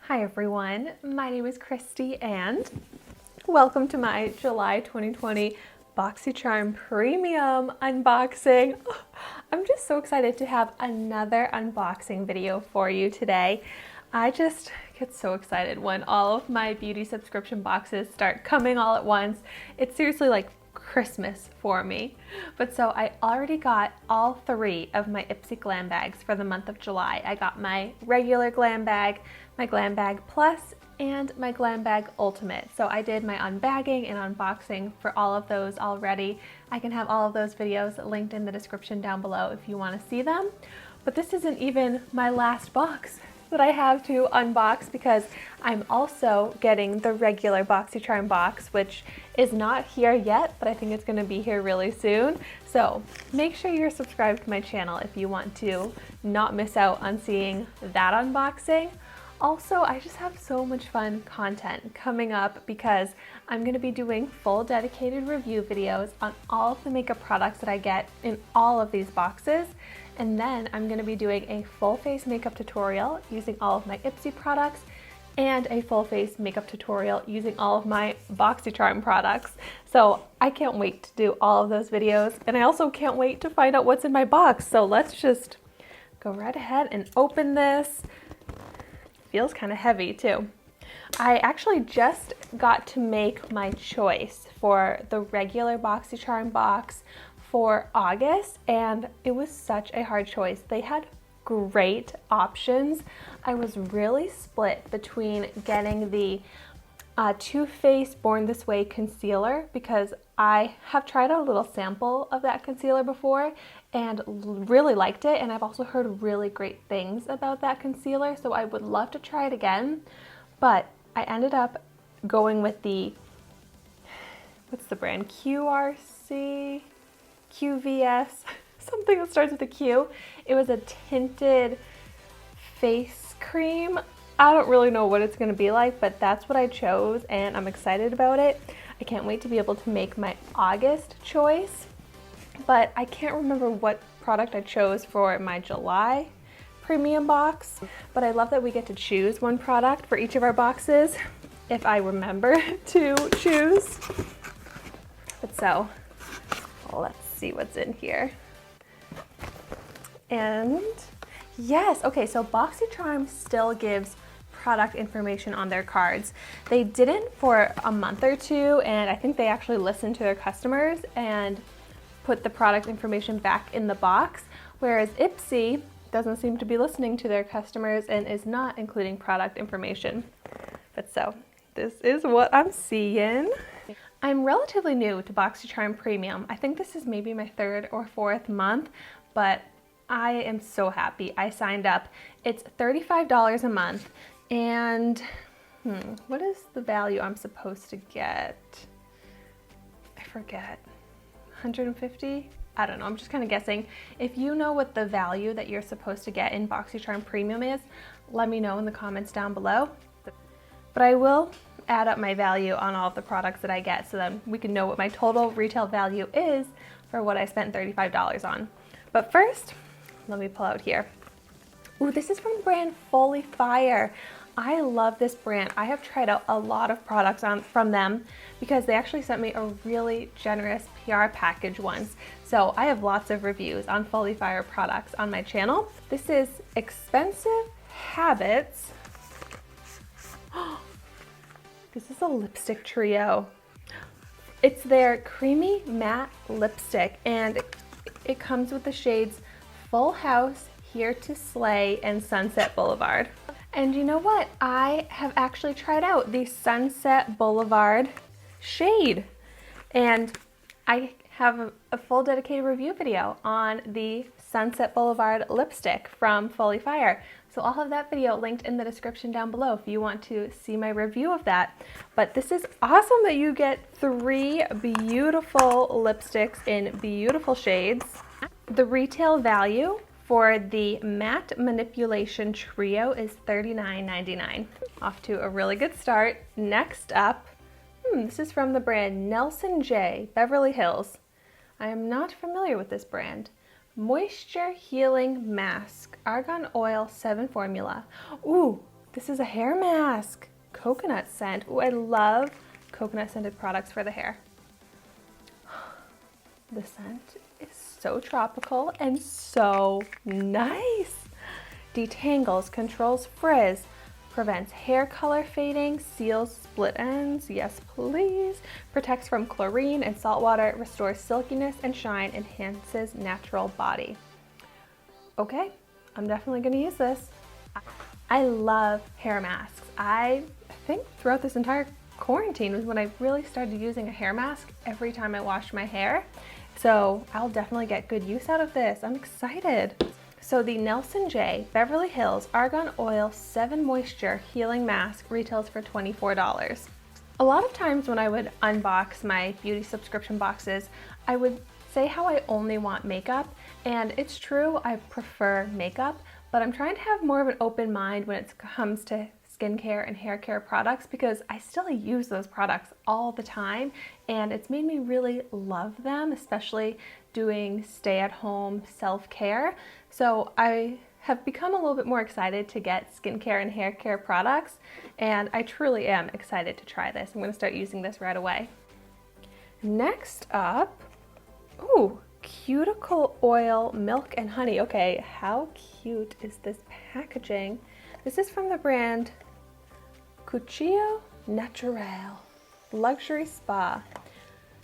Hi everyone, my name is Christy and welcome to my July 2020 BOXYCHARM Premium unboxing. I'm just so excited to have another unboxing video for you today. I just get so excited when all of my beauty subscription boxes start coming all at once. It's seriously like Christmas for me. But so I already got all three of my Ipsy Glam bags for the month of July. I got my regular Glam bag, my Glam bag Plus, and my Glam bag Ultimate. So I did my unbagging and unboxing for all of those already. I can have all of those videos linked in the description down below if you want to see them. But this isn't even my last box that I have to unbox because I'm also getting the regular BOXYCHARM box, which is not here yet, but I think it's going to be here really soon. So make sure you're subscribed to my channel if you want to not miss out on seeing that unboxing. Also, I just have so much fun content coming up because I'm going to be doing full dedicated review videos on all of the makeup products that I get in all of these boxes. And then I'm going to be doing a full face makeup tutorial using all of my Ipsy products and a full face makeup tutorial using all of my BOXYCHARM products. So I can't wait to do all of those videos, and I also can't wait to find out what's in my box. So let's just go right ahead and open this. Feels kind of heavy too. I actually just got to make my choice for the regular BOXYCHARM box for August, and it was such a hard choice. They had great options. I was really split between getting the Too Faced Born This Way concealer because I have tried a little sample of that concealer before and really liked it, and I've also heard really great things about that concealer, so I would love to try it again. But I ended up going with the, what's the brand? QVS, something that starts with a Q. It was a tinted face cream. I don't really know what it's going to be like, but that's what I chose and I'm excited about it. I can't wait to be able to make my August choice, but I can't remember what product I chose for my July premium box. But I love that we get to choose one product for each of our boxes if I remember to choose. But so, let's see what's in here. And yes, okay, so BOXYCHARM still gives product information on their cards. They didn't for a month or two, and I think they actually listened to their customers and put the product information back in the box, whereas Ipsy doesn't seem to be listening to their customers and is not including product information. But so, this is what I'm seeing. I'm relatively new to BOXYCHARM Premium. I think this is maybe my third or fourth month, but I am so happy I signed up. It's $35 a month, and what is the value I'm supposed to get? I forget. 150? I don't know, I'm just kind of guessing. If you know what the value that you're supposed to get in BOXYCHARM Premium is, let me know in the comments down below. But I will add up my value on all of the products that I get so then we can know what my total retail value is for what I spent $35 on. But first, let me pull out here. Ooh, this is from the brand Fully Fire. I love this brand. I have tried out a lot of products from them because they actually sent me a really generous PR package once. So I have lots of reviews on Fully Fire products on my channel. This is Expensive Habits. This is a lipstick trio. It's their creamy matte lipstick, and it comes with the shades Full House, Here to Slay, and Sunset Boulevard. And you know what? I have actually tried out the Sunset Boulevard shade, and I have a full dedicated review video on the Sunset Boulevard lipstick from Fully Fire. So I'll have that video linked in the description down below if you want to see my review of that. But this is awesome that you get three beautiful lipsticks in beautiful shades. The retail value for the Matte Manipulation Trio is $39.99. Off to a really good start. Next up, this is from the brand Nelson J, Beverly Hills. I am not familiar with this brand. Moisture Healing Mask, Argan Oil 7 Formula. Ooh, this is a hair mask. Coconut scent. Oh, I love coconut scented products for the hair. The scent is so tropical and so nice. Detangles, controls frizz, prevents hair color fading, seals split ends, yes please, protects from chlorine and salt water, restores silkiness and shine, enhances natural body. Okay, I'm definitely gonna use this. I love hair masks. I think throughout this entire quarantine was when I really started using a hair mask every time I washed my hair. So I'll definitely get good use out of this. I'm excited. So the Nelson J Beverly Hills Argan Oil 7 Moisture Healing Mask retails for $24. A lot of times when I would unbox my beauty subscription boxes, I would say how I only want makeup, and it's true, I prefer makeup, but I'm trying to have more of an open mind when it comes to skincare and hair care products because I still use those products all the time, and it's made me really love them, especially doing stay-at-home self-care. So I have become a little bit more excited to get skincare and hair care products, and I truly am excited to try this. I'm going to start using this right away. Next up, ooh, Cuticle Oil Milk and Honey. Okay, how cute is this packaging? This is from the brand Kuchiyo Naturale Luxury Spa.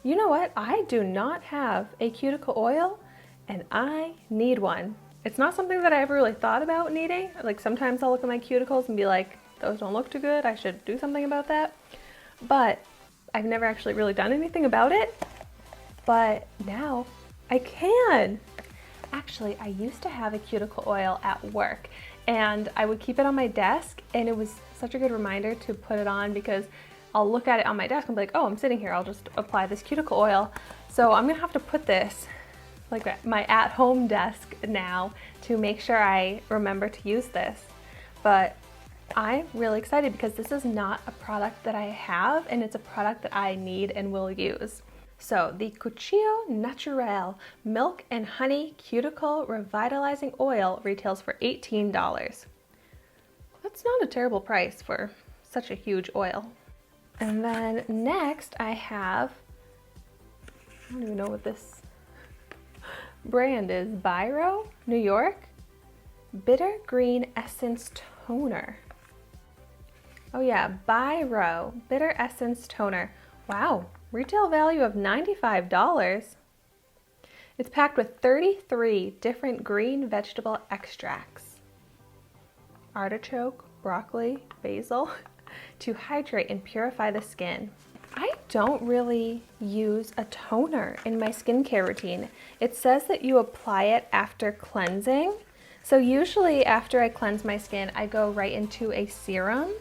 You know what? I do not have a cuticle oil and I need one. It's not something that I ever really thought about needing. Like sometimes I'll look at my cuticles and be like, those don't look too good. I should do something about that. But I've never actually really done anything about it. But now I can. Actually, I used to have a cuticle oil at work and I would keep it on my desk, and it was such a good reminder to put it on because I'll look at it on my desk and be like, oh, I'm sitting here, I'll just apply this cuticle oil. So I'm gonna have to put this like at my at-home desk now to make sure I remember to use this. But I'm really excited because this is not a product that I have, and it's a product that I need and will use. So the Kuchiyo Naturale Milk and Honey Cuticle Revitalizing Oil retails for $18. That's not a terrible price for such a huge oil. And then next I have, I don't even know what this brand is, Biro, New York, Bitter Green Essence Toner. Oh yeah, Biro, Bitter Essence Toner. Wow, retail value of $95. It's packed with 33 different green vegetable extracts. Artichoke, broccoli, basil, to hydrate and purify the skin. I don't really use a toner in my skincare routine. It says that you apply it after cleansing. So usually after I cleanse my skin, I go right into a serum,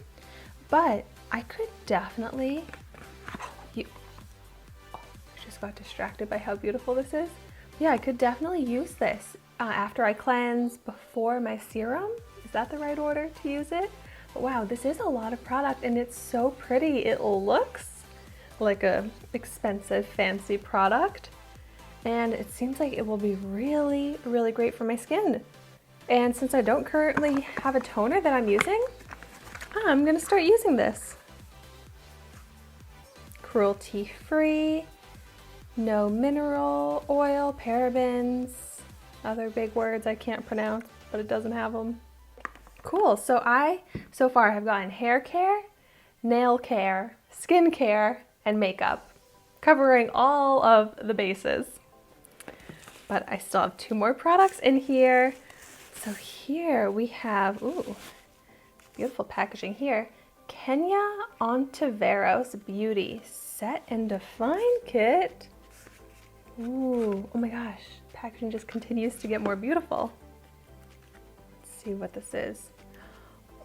but I could definitely, I just got distracted by how beautiful this is. Yeah, I could definitely use this after I cleanse, before my serum. Is that the right order to use it? But wow, this is a lot of product and it's so pretty. It looks like a expensive, fancy product, and it seems like it will be really, really great for my skin. And since I don't currently have a toner that I'm using, I'm gonna start using this. Cruelty-free, no mineral oil, parabens, other big words I can't pronounce, but it doesn't have them. Cool, so so far have gotten hair care, nail care, skin care, and makeup, covering all of the bases. But I still have 2 more products in here. So here we have, ooh, beautiful packaging here. Kenya Ontoveros Beauty Set and Define Kit. Ooh, oh my gosh, packaging just continues to get more beautiful. Let's see what this is.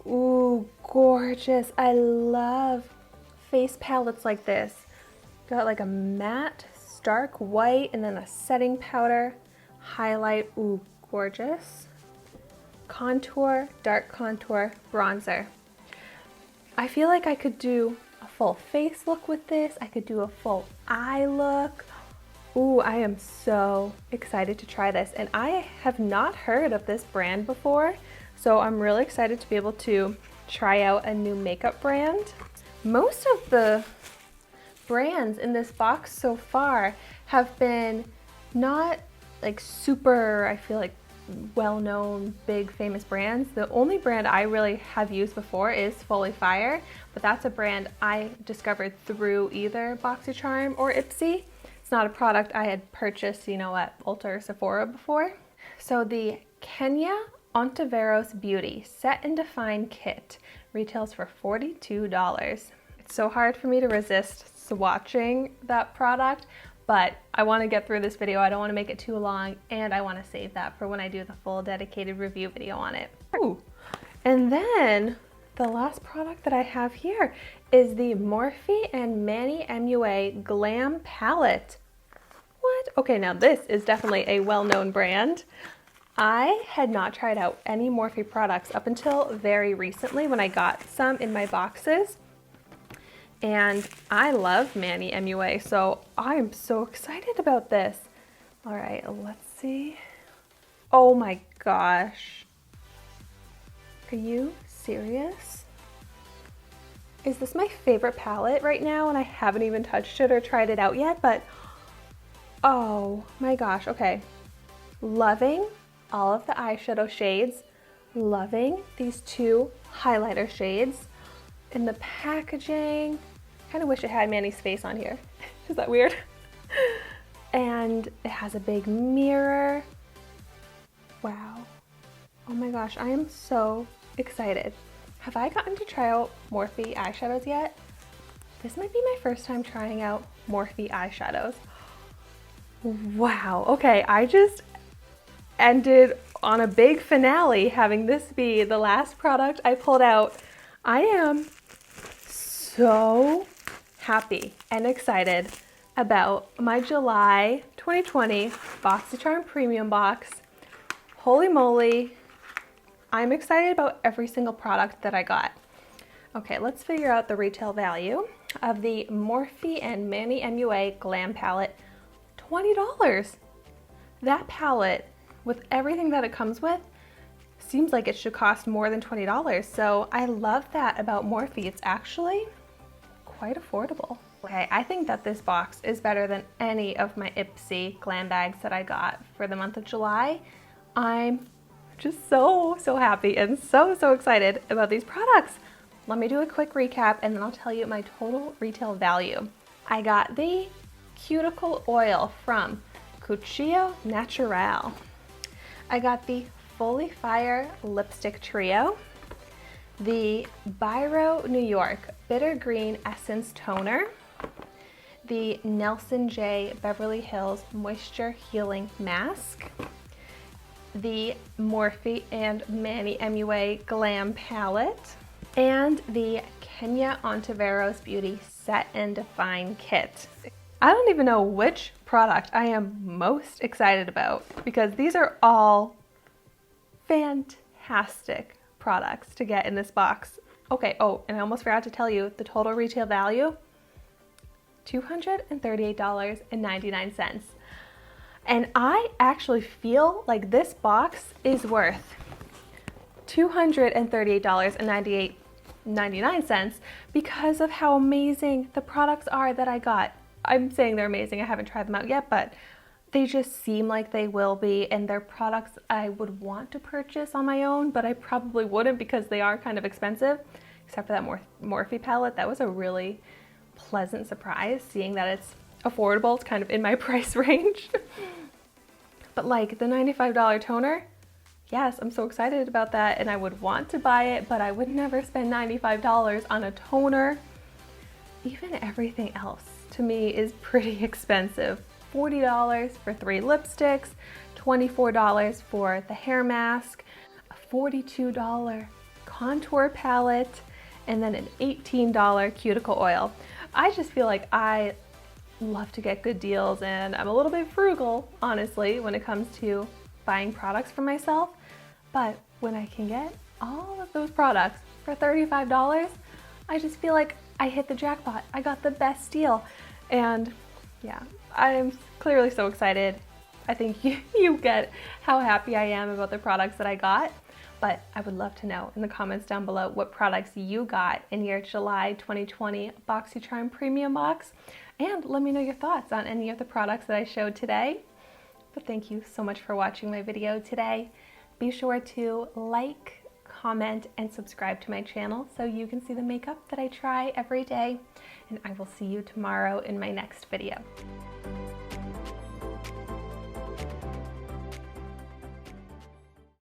Ooh, gorgeous. I love face palettes like this. Got like a matte, stark white, and then a setting powder, highlight, ooh, gorgeous. Contour, dark contour, bronzer. I feel like I could do a full face look with this. I could do a full eye look. Ooh, I am so excited to try this. And I have not heard of this brand before, so I'm really excited to be able to try out a new makeup brand. Most of the brands in this box so far have been not like super, I feel like, well-known, big, famous brands. The only brand I really have used before is Fully Fire, but that's a brand I discovered through either BOXYCHARM or Ipsy. It's not a product I had purchased, you know, at Ulta or Sephora before. So the Kenya Ontoveros Beauty Set and Define Kit retails for $42. It's so hard for me to resist swatching that product, but I want to get through this video. I don't want to make it too long, and I want to save that for when I do the full dedicated review video on it. Ooh. And then the last product that I have here is the Morphe and Manny MUA Glam Palette. What? Okay, now this is definitely a well-known brand. I had not tried out any Morphe products up until very recently when I got some in my boxes. And I love Manny MUA, so I'm so excited about this. All right, let's see. Oh my gosh. Are you serious? Is this my favorite palette right now and I haven't even touched it or tried it out yet? But oh my gosh, okay. Loving all of the eyeshadow shades. Loving these two highlighter shades. And the packaging, kind of wish it had Manny's face on here. Is that weird? And it has a big mirror. Wow. Oh my gosh, I am so excited. Have I gotten to try out Morphe eyeshadows yet? This might be my first time trying out Morphe eyeshadows. Wow, okay, I just ended on a big finale having this be the last product I pulled out. I am so happy and excited about my July 2020 BOXYCHARM Premium Box. Holy moly, I'm excited about every single product that I got. Okay, let's figure out the retail value of the Morphe and Manny MUA Glam Palette. $20. That palette, with everything that it comes with, seems like it should cost more than $20. So I love that about Morphe. It's actually quite affordable. Okay, I think that this box is better than any of my Ipsy glam bags that I got for the month of July. I'm just so happy and so excited about these products. Let me do a quick recap and then I'll tell you my total retail value. I got the Cuticle Oil from Kuchiyo Naturale. I got the Fully Fire Lipstick Trio, the Biro New York Bitter Green Essence Toner, the Nelson J Beverly Hills Moisture Healing Mask, the Morphe and Manny MUA Glam Palette, and the Kenya Ontoveros Beauty Set and Define Kit. I don't even know which product I am most excited about because these are all fantastic products to get in this box. Okay, oh, and I almost forgot to tell you the total retail value, $238.99. And I actually feel like this box is worth $238.99 because of how amazing the products are that I got. I'm saying they're amazing, I haven't tried them out yet, but they just seem like they will be, and they're products I would want to purchase on my own, but I probably wouldn't because they are kind of expensive, except for that Morphe palette. That was a really pleasant surprise, seeing that it's affordable. It's kind of in my price range. But like the $95 toner, yes, I'm so excited about that, and I would want to buy it, but I would never spend $95 on a toner. Even everything else to me is pretty expensive. $40 for 3 lipsticks, $24 for the hair mask, a $42 contour palette, and then an $18 cuticle oil. I just feel like I love to get good deals, and I'm a little bit frugal, honestly, when it comes to buying products for myself. But when I can get all of those products for $35, I just feel like I hit the jackpot. I got the best deal. And yeah, I'm clearly so excited. I think you get how happy I am about the products that I got. But I would love to know in the comments down below what products you got in your July 2020 BOXYCHARM Premium Box. And let me know your thoughts on any of the products that I showed today. But thank you so much for watching my video today. Be sure to like, comment, and subscribe to my channel so you can see the makeup that I try every day. And I will see you tomorrow in my next video.